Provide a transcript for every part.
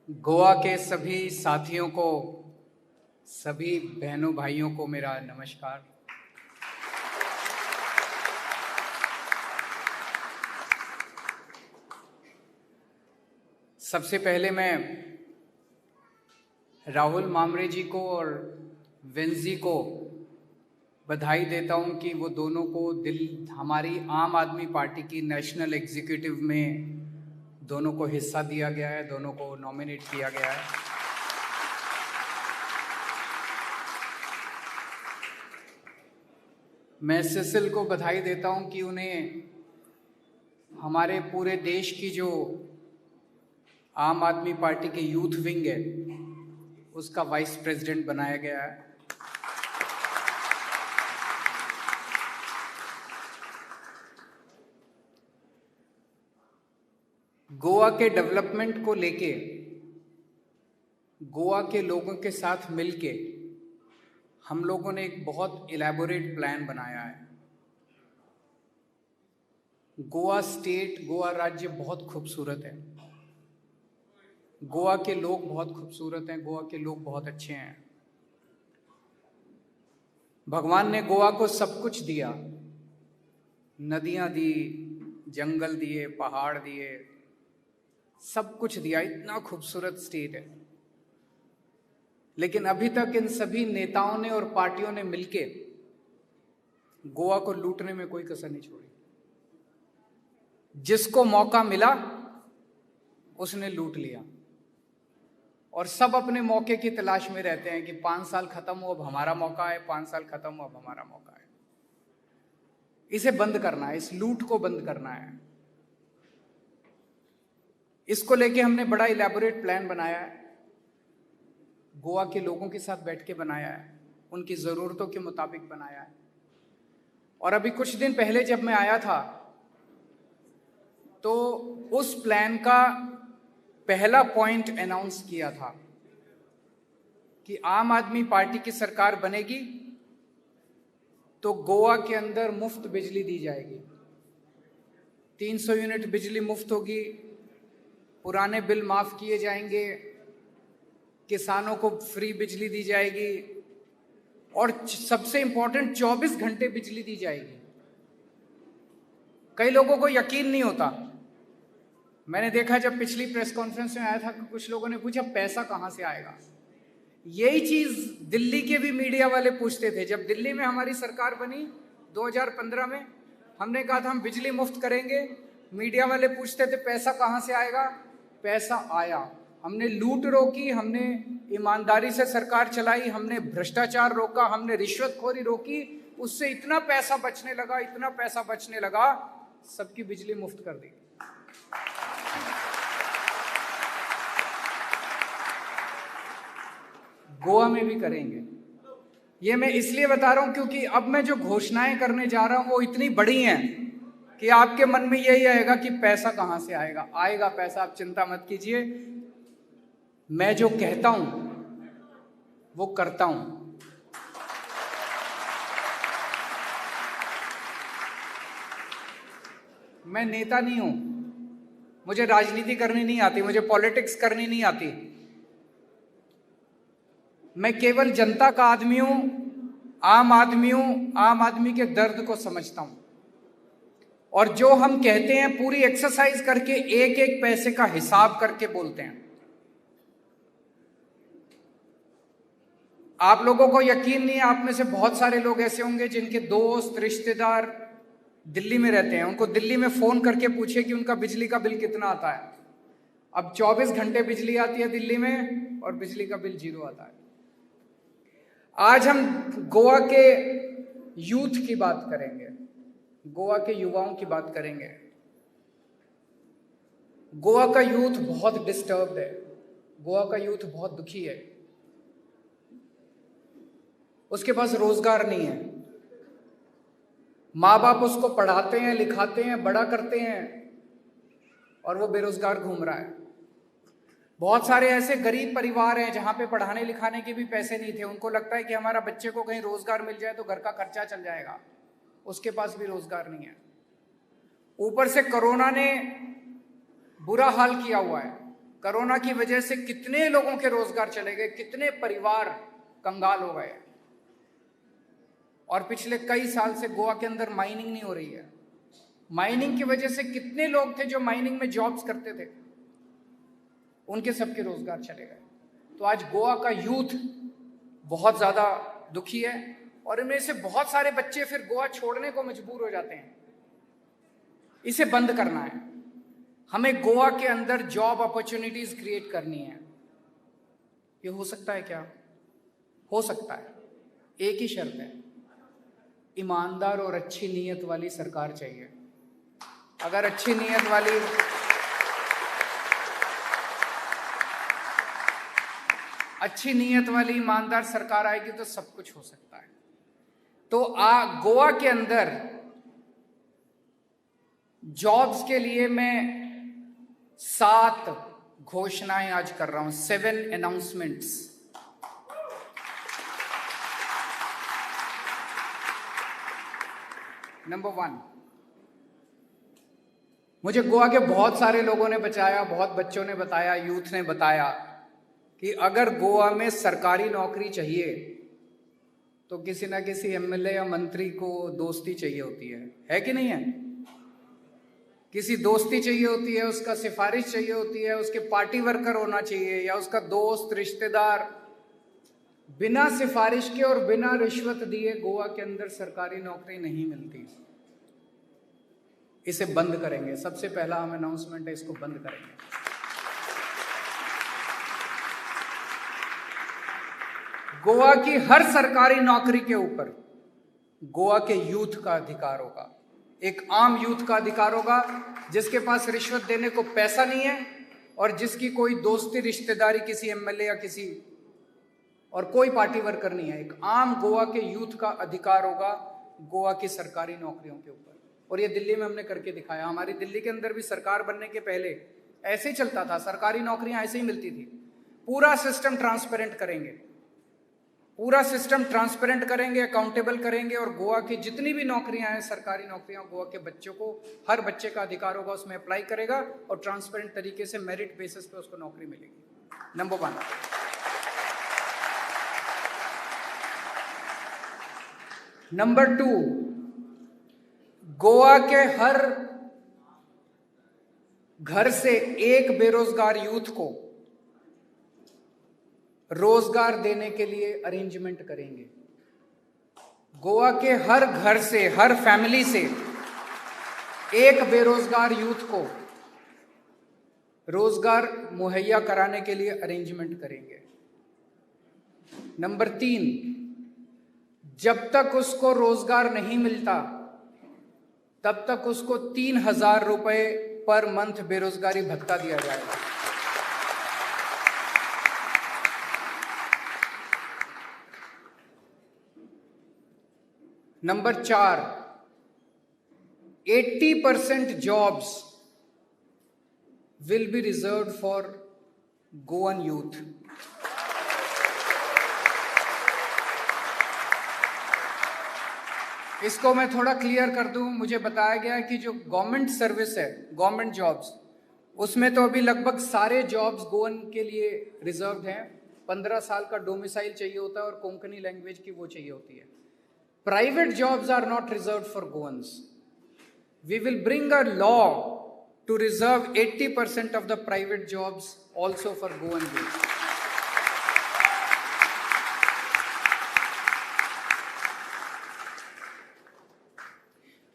गोवा के सभी साथियों को, सभी बहनों भाइयों को मेरा नमस्कार। सबसे पहले मैं राहुल मामरे जी को और वेंजी को बधाई देता हूं कि वो दोनों को हमारी आम आदमी पार्टी की नेशनल एग्जीक्यूटिव में दोनों को हिस्सा दिया गया है, दोनों को नॉमिनेट किया गया है। मैं सिसिल को बधाई देता हूं कि उन्हें हमारे पूरे देश की जो आम आदमी पार्टी के यूथ विंग है उसका वाइस प्रेसिडेंट बनाया गया है। गोवा के डेवलपमेंट को लेके गोवा के लोगों के साथ मिलके हम लोगों ने एक बहुत इलैबोरेट प्लान बनाया है। गोवा स्टेट, गोवा राज्य बहुत खूबसूरत है, गोवा के लोग बहुत खूबसूरत हैं, गोवा के लोग बहुत अच्छे हैं। भगवान ने गोवा को सब कुछ दिया, नदियां दी, जंगल दिए, पहाड़ दिए, सब कुछ दिया, इतना खूबसूरत स्टेट है। लेकिन अभी तक इन सभी नेताओं ने और पार्टियों ने मिलके गोवा को लूटने में कोई कसर नहीं छोड़ी। जिसको मौका मिला उसने लूट लिया और सब अपने मौके की तलाश में रहते हैं कि 5 साल खत्म हो, अब हमारा मौका है, 5 साल खत्म हो, अब हमारा मौका है। इसे बंद करना है, इस लूट को बंद करना है। इसको लेके हमने बड़ा इलैबोरेट प्लान बनाया है, गोवा के लोगों के साथ बैठ के बनाया है, उनकी ज़रूरतों के मुताबिक बनाया है। और अभी कुछ दिन पहले जब मैं आया था तो उस प्लान का पहला पॉइंट अनाउंस किया था कि आम आदमी पार्टी की सरकार बनेगी तो गोवा के अंदर मुफ्त बिजली दी जाएगी, 300 यूनिट बिजली मुफ्त होगी, पुराने बिल माफ किए जाएंगे, किसानों को फ्री बिजली दी जाएगी और सबसे इंपॉर्टेंट 24 घंटे बिजली दी जाएगी। कई लोगों को यकीन नहीं होता। मैंने देखा जब पिछली प्रेस कॉन्फ्रेंस में आया था कि कुछ लोगों ने पूछा पैसा कहां से आएगा। यही चीज दिल्ली के भी मीडिया वाले पूछते थे। जब दिल्ली में हमारी सरकार बनी 2015 में, हमने कहा था हम बिजली मुफ्त करेंगे, मीडिया वाले पूछते थे पैसा कहां से आएगा। पैसा आया, हमने लूट रोकी, हमने ईमानदारी से सरकार चलाई, हमने भ्रष्टाचार रोका, हमने रिश्वतखोरी रोकी, उससे इतना पैसा बचने लगा, इतना पैसा बचने लगा, सबकी बिजली मुफ्त कर दी। गोवा में भी करेंगे। ये मैं इसलिए बता रहा हूं क्योंकि अब मैं जो घोषणाएं करने जा रहा हूं वो इतनी बड़ी हैं कि आपके मन में यही आएगा कि पैसा कहां से आएगा। आएगा पैसा, आप चिंता मत कीजिए। मैं जो कहता हूं वो करता हूं। मैं नेता नहीं हूं, मुझे राजनीति करनी नहीं आती, मुझे पॉलिटिक्स करनी नहीं आती। मैं केवल जनता का आदमी हूं, आम आदमी हूं, आम आदमी के दर्द को समझता हूं और जो हम कहते हैं पूरी एक्सरसाइज करके एक एक पैसे का हिसाब करके बोलते हैं। आप लोगों को यकीन नहीं है, आप में से बहुत सारे लोग ऐसे होंगे जिनके दोस्त रिश्तेदार दिल्ली में रहते हैं। उनको दिल्ली में फोन करके पूछे कि उनका बिजली का बिल कितना आता है। अब 24 घंटे बिजली आती है दिल्ली में और बिजली का बिल 0 आता है। आज हम गोवा के यूथ की बात करेंगे, गोवा के युवाओं की बात करेंगे। गोवा का यूथ बहुत डिस्टर्ब्ड है, गोवा का यूथ बहुत दुखी है। उसके पास रोजगार नहीं है, माँ बाप उसको पढ़ाते हैं, लिखाते हैं, बड़ा करते हैं और वो बेरोजगार घूम रहा है। बहुत सारे ऐसे गरीब परिवार हैं जहां पे पढ़ाने लिखाने के भी पैसे नहीं थे। उनको लगता है कि हमारा बच्चे को कहीं रोजगार मिल जाए तो घर का खर्चा चल जाएगा, उसके पास भी रोजगार नहीं है। ऊपर से कोरोना ने बुरा हाल किया हुआ है। कोरोना की वजह से कितने लोगों के रोजगार चले गए, कितने परिवार कंगाल हो गए। और पिछले कई साल से गोवा के अंदर माइनिंग नहीं हो रही है। माइनिंग की वजह से कितने लोग थे जो माइनिंग में जॉब्स करते थे, उनके सबके रोजगार चले गए। तो आज गोवा का यूथ बहुत ज्यादा दुखी है और इनमें से बहुत सारे बच्चे फिर गोवा छोड़ने को मजबूर हो जाते हैं। इसे बंद करना है। हमें गोवा के अंदर जॉब अपॉर्चुनिटीज क्रिएट करनी है। ये हो सकता है क्या? हो सकता है। एक ही शर्त है, ईमानदार और अच्छी नीयत वाली सरकार चाहिए। अगर अच्छी नीयत वाली ईमानदार सरकार आएगी तो सब कुछ हो सकता है। तो गोवा के अंदर जॉब्स के लिए मैं 7 घोषणाएं आज कर रहा हूं, 7 अनाउंसमेंट्स। नंबर 1, मुझे गोवा के बहुत सारे लोगों ने बताया, बहुत बच्चों ने बताया, यूथ ने बताया कि अगर गोवा में सरकारी नौकरी चाहिए तो किसी ना किसी एमएलए या मंत्री को दोस्ती चाहिए होती है कि नहीं है? किसी दोस्ती चाहिए होती है, उसका सिफारिश चाहिए होती है, उसके पार्टी वर्कर होना चाहिए या उसका दोस्त रिश्तेदार। बिना सिफारिश के और बिना रिश्वत दिए गोवा के अंदर सरकारी नौकरी नहीं मिलती। इसे बंद करेंगे। सबसे पहला हम अनाउंसमेंट है, इसको बंद करेंगे। गोवा की हर सरकारी नौकरी के ऊपर गोवा के यूथ का अधिकार होगा। एक आम यूथ का अधिकार होगा जिसके पास रिश्वत देने को पैसा नहीं है और जिसकी कोई दोस्ती रिश्तेदारी किसी एमएलए या किसी और कोई पार्टी वर्कर नहीं है। एक आम गोवा के यूथ का अधिकार होगा गोवा की सरकारी नौकरियों के ऊपर। और ये दिल्ली में हमने करके दिखाया। हमारी दिल्ली के अंदर भी सरकार बनने के पहले ऐसे ही चलता था, सरकारी नौकरियां ऐसे ही मिलती थी। पूरा सिस्टम ट्रांसपेरेंट करेंगे, पूरा सिस्टम ट्रांसपेरेंट करेंगे, अकाउंटेबल करेंगे और गोवा की जितनी भी नौकरियां हैं, सरकारी नौकरियां, गोवा के बच्चों को, हर बच्चे का अधिकार होगा, उसमें अप्लाई करेगा और ट्रांसपेरेंट तरीके से मेरिट बेसिस पे उसको नौकरी मिलेगी। नंबर 1। नंबर 2, गोवा के हर घर से एक बेरोजगार यूथ को रोजगार देने के लिए अरेंजमेंट करेंगे। गोवा के हर घर से, हर फैमिली से एक बेरोजगार यूथ को रोजगार मुहैया कराने के लिए अरेंजमेंट करेंगे। नंबर 3, जब तक उसको रोजगार नहीं मिलता तब तक उसको 3,000 रुपए पर मंथ बेरोजगारी भत्ता दिया जाएगा। Number 4, 80% jobs will be reserved for Goan youth. इसको मैं थोड़ा क्लियर कर दूं। मुझे बताया गया है कि जो गवर्नमेंट सर्विस है, गवर्नमेंट जॉब्स, उसमें तो अभी लगभग सारे जॉब्स गोवन के लिए रिजर्व्ड हैं। 15 साल का डोमिसाइल चाहिए होता है और कोंकणी लैंग्वेज की वो चाहिए होती है। Private jobs are not reserved for Goans. We will bring a law to reserve 80% of the private jobs also for Goan youth.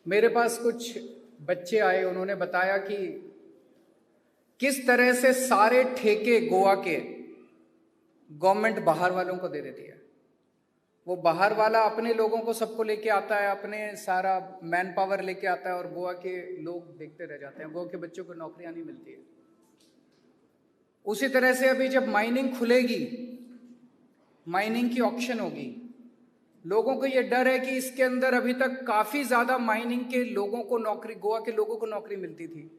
मेरे पास कुछ बच्चे आए, उन्होंने बताया कि किस तरह से सारे ठेके गोवा के गवर्नमेंट बाहर वालों को दे देती है। वो बाहर वाला अपने लोगों को सबको लेके आता है, अपने सारा मैन पावर लेके आता है और गोवा के लोग देखते रह जाते हैं। गोवा के बच्चों को नौकरियां नहीं मिलती है। उसी तरह से अभी जब माइनिंग खुलेगी, माइनिंग की ऑक्शन होगी, लोगों को ये डर है कि इसके अंदर अभी तक काफी ज्यादा माइनिंग के लोगों को नौकरी, गोवा के लोगों को नौकरी मिलती थी।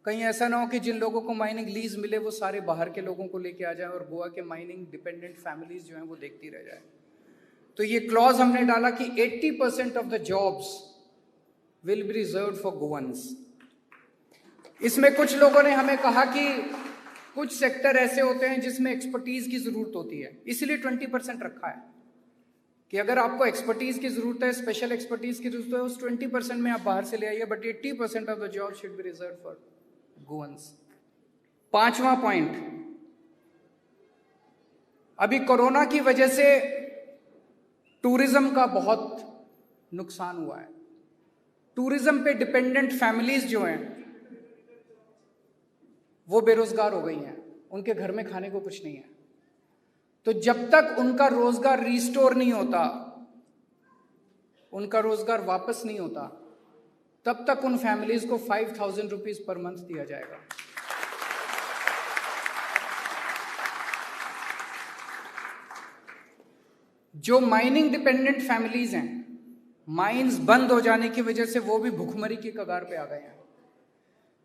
कहीं ऐसा ना हो कि जिन लोगों को माइनिंग लीज मिले वो सारे बाहर के लोगों को लेके आ जाए और गोवा के माइनिंग डिपेंडेंट फैमिलीज जो हैं वो देखती रह जाए। तो ये क्लॉज हमने डाला कि 80% of the jobs will be reserved for गोवंस। इसमें कुछ लोगों ने हमें कहा कि कुछ सेक्टर ऐसे होते हैं जिसमें एक्सपर्टीज की जरूरत होती है, इसलिए 20% रखा है कि अगर आपको एक्सपर्टीज की जरूरत है, स्पेशल एक्सपर्टीज की जरूरत है, उस 20% में आप बाहर से ले आइए, but 80% of the job should be reserve for Goans. 5वां पॉइंट, अभी कोरोना की वजह से टूरिज्म का बहुत नुकसान हुआ है। टूरिज्म पे डिपेंडेंट फैमिलीज जो हैं वो बेरोजगार हो गई हैं, उनके घर में खाने को कुछ नहीं है। तो जब तक उनका रोजगार रिस्टोर नहीं होता, उनका रोजगार वापस नहीं होता, तब तक उन फैमिलीज को 5,000 रुपीज पर मंथ दिया जाएगा। जो माइनिंग डिपेंडेंट फैमिलीज हैं, माइंस बंद हो जाने की वजह से वो भी भुखमरी की कगार पे आ गए हैं।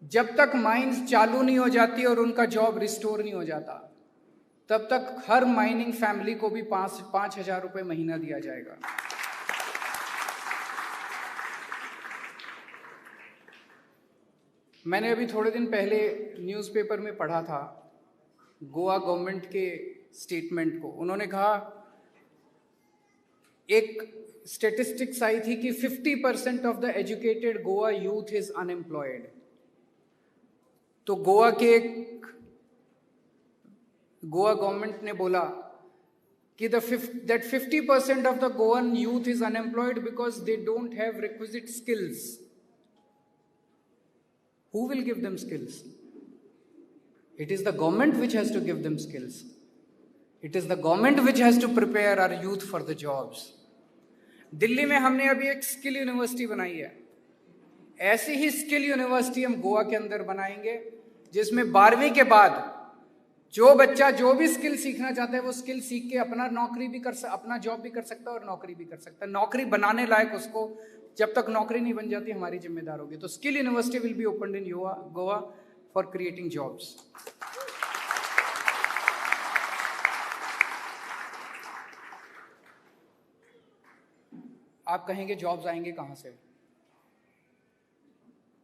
जब तक माइंस चालू नहीं हो जाती और उनका जॉब रिस्टोर नहीं हो जाता, तब तक हर माइनिंग फैमिली को भी 5,000 रुपए महीना दिया जाएगा। मैंने अभी थोड़े दिन पहले न्यूज़पेपर में पढ़ा था गोवा गवर्नमेंट के स्टेटमेंट को। उन्होंने कहा, एक स्टेटिस्टिक्स आई थी कि 50% of the educated Goa youth is unemployed. तो गोवा गवर्नमेंट ने बोला कि that 50% of the Goan youth is unemployed because they don't have requisite skills. Who will give them skills? It is the government which has to give them skills. It is the government which has to prepare our youth for the jobs. Delhi में हमने अभी एक skill university बनाई है। ऐसी ही skill university हम गोवा के अंदर बनाएंगे, जिसमें 12वीं के बाद जो बच्चा जो भी स्किल सीखना चाहता है वो स्किल सीख के अपना जॉब भी कर सकता है और नौकरी भी कर सकता है। नौकरी बनाने लायक उसको, जब तक नौकरी नहीं बन जाती हमारी जिम्मेदार होगी। तो skill university will be opened in Goa for creating jobs. आप कहेंगे जॉब्स आएंगे कहां से?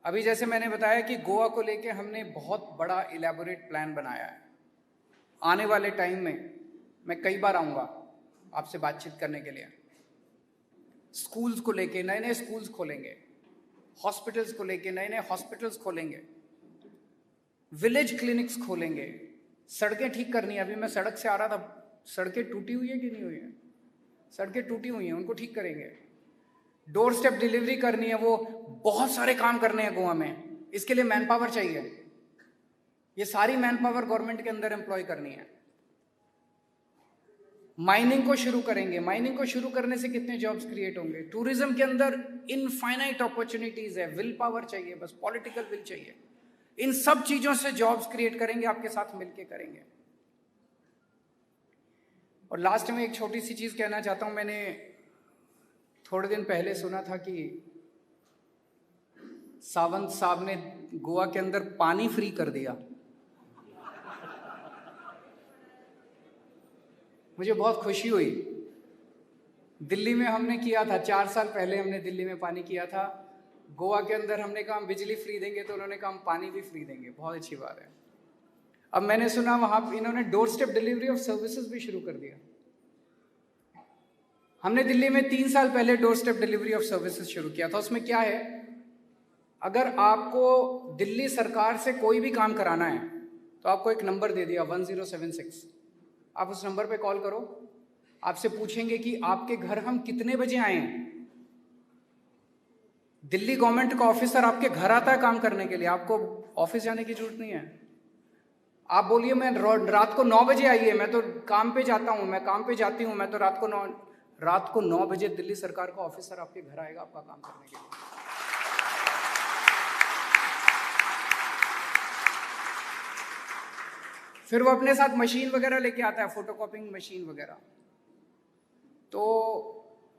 अभी जैसे मैंने बताया कि गोवा को लेके हमने बहुत बड़ा इलेबोरेट प्लान बनाया है। आने वाले टाइम में मैं कई बार आऊँगा आपसे बातचीत करने के लिए। स्कूल्स को लेके नए नए स्कूल्स खोलेंगे, हॉस्पिटल्स को लेके नए नए हॉस्पिटल्स खोलेंगे, विलेज क्लिनिक्स खोलेंगे, सड़कें ठीक करनी है। अभी मैं सड़क से आ रहा था, सड़कें टूटी हुई है कि नहीं हुई है? सड़कें टूटी हुई हैं, उनको ठीक करेंगे। डोर स्टेप डिलीवरी करनी है, वो बहुत सारे काम करने हैं गोवा में। इसके लिए मैन पावर चाहिए। ये सारी मैन पावर गवर्नमेंट के अंदर एम्प्लॉय करनी है। माइनिंग को शुरू करेंगे। माइनिंग को शुरू करने से कितने जॉब्स क्रिएट होंगे? टूरिज्म के अंदर इनफाइनाइट अपॉर्चुनिटीज है। विल पावर चाहिए, बस पॉलिटिकल विल चाहिए। इन सब चीजों से जॉब्स क्रिएट करेंगे, आपके साथ मिलकर करेंगे। और लास्ट में एक छोटी सी चीज कहना चाहता हूं। मैंने थोड़े दिन पहले सुना था कि सावंत साहब ने गोवा के अंदर पानी फ्री कर दिया। मुझे बहुत खुशी हुई। दिल्ली में हमने किया था, 4 साल पहले हमने दिल्ली में पानी किया था। गोवा के अंदर हमने कहा हम बिजली फ्री देंगे, तो उन्होंने कहा हम पानी भी फ्री देंगे। बहुत अच्छी बात है। अब मैंने सुना वहां इन्होंने door step delivery of services भी शुरू कर दिया। हमने दिल्ली में 3 साल पहले door step delivery of services शुरू किया था। उसमें क्या है, अगर आपको दिल्ली सरकार से कोई भी काम कराना है तो आपको एक नंबर दे दिया 1076। आप उस नंबर पे कॉल करो, आपसे पूछेंगे कि आपके घर हम कितने बजे आएं। दिल्ली गवर्नमेंट का ऑफिसर आपके घर आता है काम करने के लिए, आपको ऑफिस जाने की जरूरत नहीं है। आप बोलिए मैं रात को 9 बजे आइए, मैं तो काम पे जाता हूं, मैं काम पे जाती हूं, मैं तो रात को 9 बजे दिल्ली सरकार का ऑफिसर आपके घर आएगा आपका काम करने के लिए। फिर वो अपने साथ मशीन वगैरह लेके आता है, फोटोकॉपिंग मशीन वगैरह। तो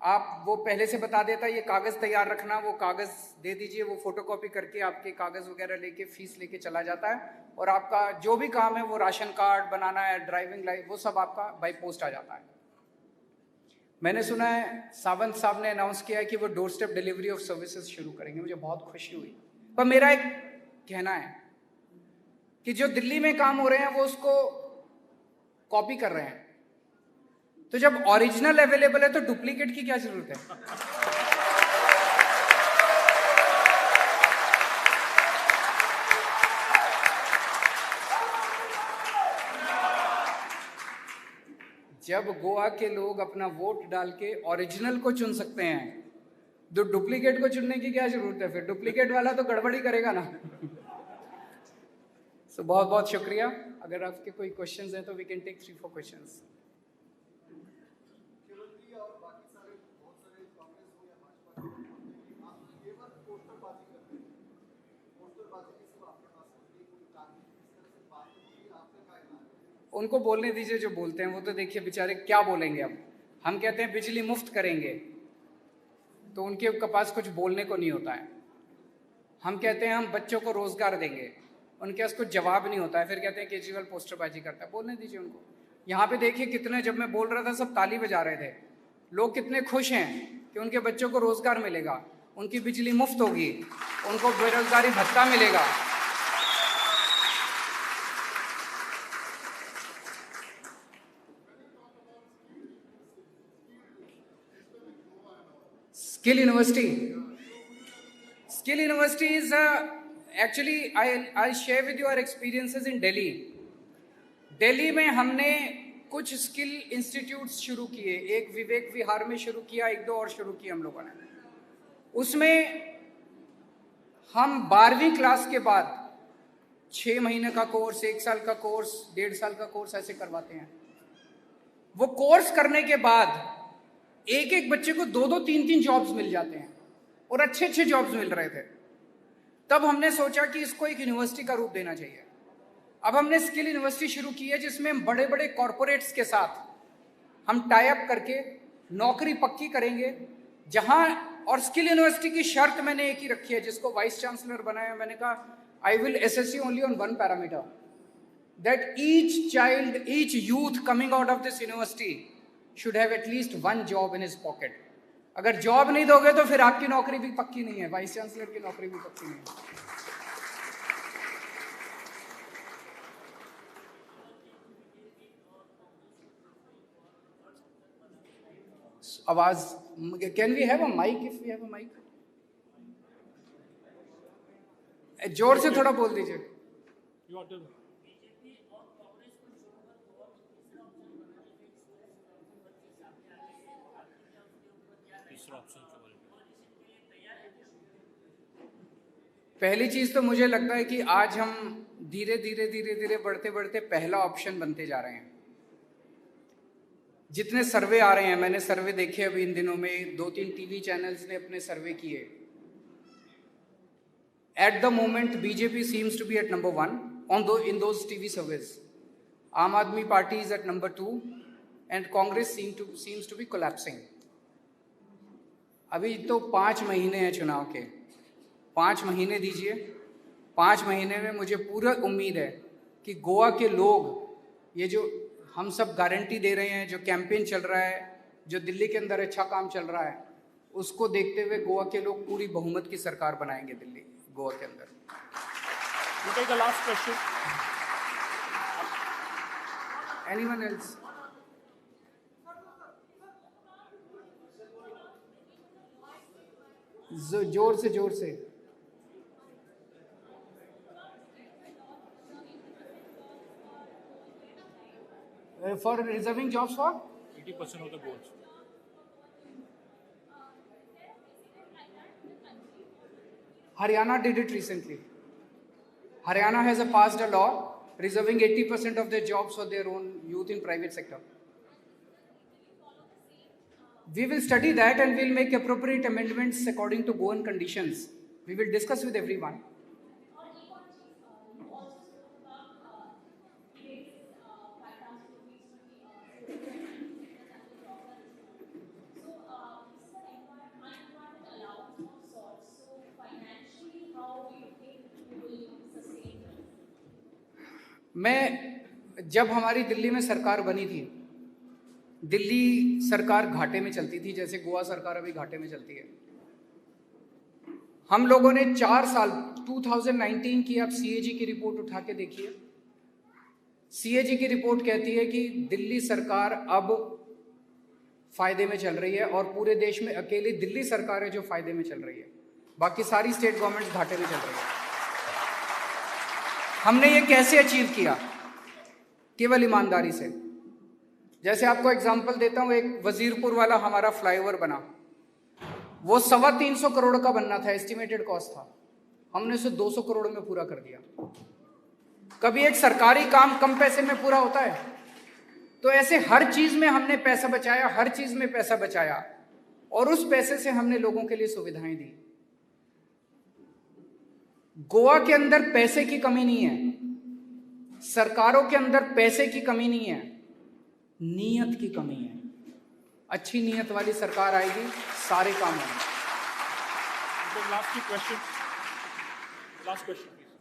आप वो पहले से बता देता है ये कागज़ तैयार रखना, वो कागज़ दे दीजिए, वो फोटोकॉपी करके आपके कागज़ वगैरह लेके फीस लेके चला जाता है। और आपका जो भी काम है, वो राशन कार्ड बनाना है, ड्राइविंग लाइसेंस, वो सब आपका बाई पोस्ट आ जाता है। मैंने सुना है सावंत साहब ने अनाउंस किया है कि वो door step delivery of services शुरू करेंगे। मुझे बहुत खुशी हुई। पर मेरा एक कहना है, कि जो दिल्ली में काम हो रहे हैं वो उसको कॉपी कर रहे हैं। तो जब ओरिजिनल अवेलेबल है तो डुप्लीकेट की क्या जरूरत है? जब गोवा के लोग अपना वोट डाल के ओरिजिनल को चुन सकते हैं तो डुप्लीकेट को चुनने की क्या जरूरत है? फिर डुप्लीकेट वाला तो गड़बड़ी करेगा ना। सो बहुत बहुत शुक्रिया। अगर आपके कोई क्वेश्चंस हैं तो वी कैन टेक 3-4 क्वेश्चंस। उनको बोलने दीजिए जो बोलते हैं, वो तो देखिए बेचारे क्या बोलेंगे। अब हम कहते हैं बिजली मुफ्त करेंगे तो उनके पास कुछ बोलने को नहीं होता है। हम कहते हैं हम बच्चों को रोजगार देंगे, उनके पास कुछ जवाब नहीं होता है, फिर कहते हैं केजरीवाल पोस्टरबाजी करता है। बोलने दीजिए उनको। यहाँ पे देखिए कितने, जब मैं बोल रहा था सब ताली बजा रहे थे। लोग कितने खुश हैं कि उनके बच्चों को रोजगार मिलेगा, उनकी बिजली मुफ्त होगी, उनको बेरोजगारी भत्ता मिलेगा। Skill University. Skill University is actually I'll share with you our experiences in Delhi. Delhi में हमने कुछ स्किल इंस्टीट्यूट्स शुरू किए। एक विवेक विहार में शुरू किया, 1-2 और शुरू किए हम लोगों ने। उसमें हम 12वीं क्लास के बाद 6 महीने का कोर्स, 1 साल का कोर्स, 1.5 साल का कोर्स ऐसे करवाते हैं। वो कोर्स करने के बाद एक एक बच्चे को 2-2, 3-3 जॉब्स मिल जाते हैं और अच्छे अच्छे जॉब्स मिल रहे थे। तब हमने सोचा कि इसको एक यूनिवर्सिटी का रूप देना चाहिए। अब हमने स्किल यूनिवर्सिटी शुरू की है जिसमें हम बड़े बड़े कॉरपोरेट्स के साथ हम टाई अप करके नौकरी पक्की करेंगे। जहां, और स्किल यूनिवर्सिटी की शर्त मैंने एक ही रखी है, जिसको वाइस चांसलर बनाया, मैंने कहा I will assess you only on one parameter, that each child, each youth coming out of this university should have at least one job in his pocket. अगर जॉब नहीं दोगे तो फिर आपकी नौकरी भी पक्की नहीं है, वाइस चांसलर की नौकरी भी पक्की नहीं है। आवाज, can we have a mic? If we have a mic, जोर से थोड़ा बोल दीजिए। पहली चीज तो मुझे लगता है कि आज हम धीरे धीरे बढ़ते बढ़ते पहला ऑप्शन बनते जा रहे हैं। जितने सर्वे आ रहे हैं, मैंने सर्वे देखे अभी इन दिनों में, 2-3 टीवी चैनल्स ने अपने सर्वे किए। At the moment BJP seems to be at number 1 in those TV surveys. Aam Aadmi Party is at number 2 and Congress seems to be collapsing. अभी तो 5 महीने हैं चुनाव के, 5 महीने दीजिए। 5 महीने में मुझे पूरा उम्मीद है कि गोवा के लोग, ये जो हम सब गारंटी दे रहे हैं, जो कैंपेन चल रहा है, जो दिल्ली के अंदर अच्छा काम चल रहा है, उसको देखते हुए गोवा के लोग पूरी बहुमत की सरकार बनाएंगे दिल्ली, गोवा के अंदर। You take the last question. Anyone else? जोर से for reserving jobs for 80% of the votes. Haryana did it recently. Haryana has passed a law reserving 80% of their jobs for their own youth in private sector. We will study that and we'll make appropriate amendments according to Goan conditions. We will discuss with everyone. मैं, जब हमारी दिल्ली में सरकार बनी थी, दिल्ली सरकार घाटे में चलती थी, जैसे गोवा सरकार अभी घाटे में चलती है। हम लोगों ने 4 साल 2019 की आप सीएजी की रिपोर्ट उठा के देखिए। सीएजी की रिपोर्ट कहती है कि दिल्ली सरकार अब फायदे में चल रही है और पूरे देश में अकेली दिल्ली सरकार है जो फायदे में चल रही है, बाकी सारी स्टेट गवर्नमेंट्स घाटे में चल रही है। हमने ये कैसे अचीव किया? केवल ईमानदारी से। जैसे आपको एग्जांपल देता हूं, एक वजीरपुर वाला हमारा फ्लाईओवर बना, वो 325 करोड़ का बनना था, एस्टिमेटेड कॉस्ट था, हमने उसे 200 करोड़ में पूरा कर दिया। कभी एक सरकारी काम कम पैसे में पूरा होता है? तो ऐसे हर चीज में हमने पैसा बचाया, हर चीज में पैसा बचाया, और उस पैसे से हमने लोगों के लिए सुविधाएं दी। गोवा के अंदर पैसे की कमी नहीं है, सरकारों के अंदर पैसे की कमी नहीं है, नीयत की कमी है। अच्छी नीयत वाली सरकार आएगी, सारे काम होंगे। Last question, please.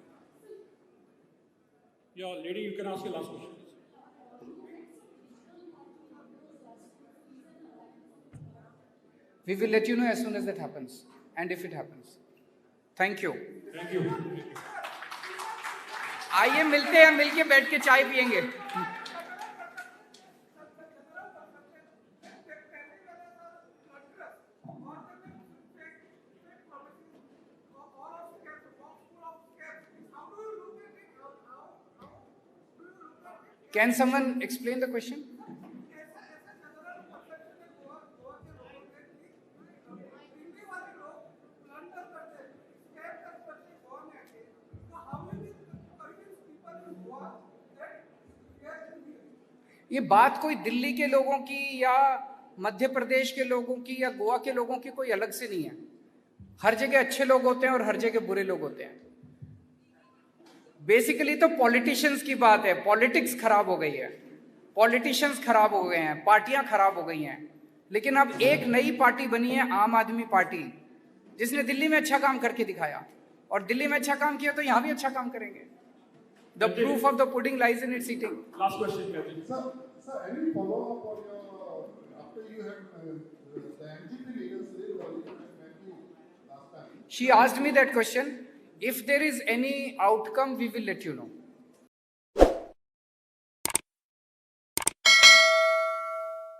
Yeah, lady, you can ask your last question. We will let you know as soon as that happens, and if it happens. Thank you. Thank you. आइए मिलते हैं, मिलके बैठ के चाय पियेंगे। Can someone explain the question? ये बात कोई दिल्ली के लोगों की या मध्य प्रदेश के लोगों की या गोवा के लोगों की कोई अलग से नहीं है। हर जगह अच्छे लोग होते हैं और हर जगह बुरे लोग होते हैं। बेसिकली तो पॉलिटिशियंस की बात है, पॉलिटिक्स खराब हो गई है, पॉलिटिशियंस खराब हो गए हैं, पार्टियां खराब हो गई हैं। लेकिन अब एक नई पार्टी बनी है, आम आदमी पार्टी, जिसने दिल्ली में अच्छा काम करके दिखाया, और दिल्ली में अच्छा काम किया तो यहां भी अच्छा काम करेंगे। The proof of the pudding lies in its eating. Last question, Kathy. Sir, any follow-up on your, after you had the MGP leaders, they met you last time? She asked me that question. If there is any outcome, we will let you know.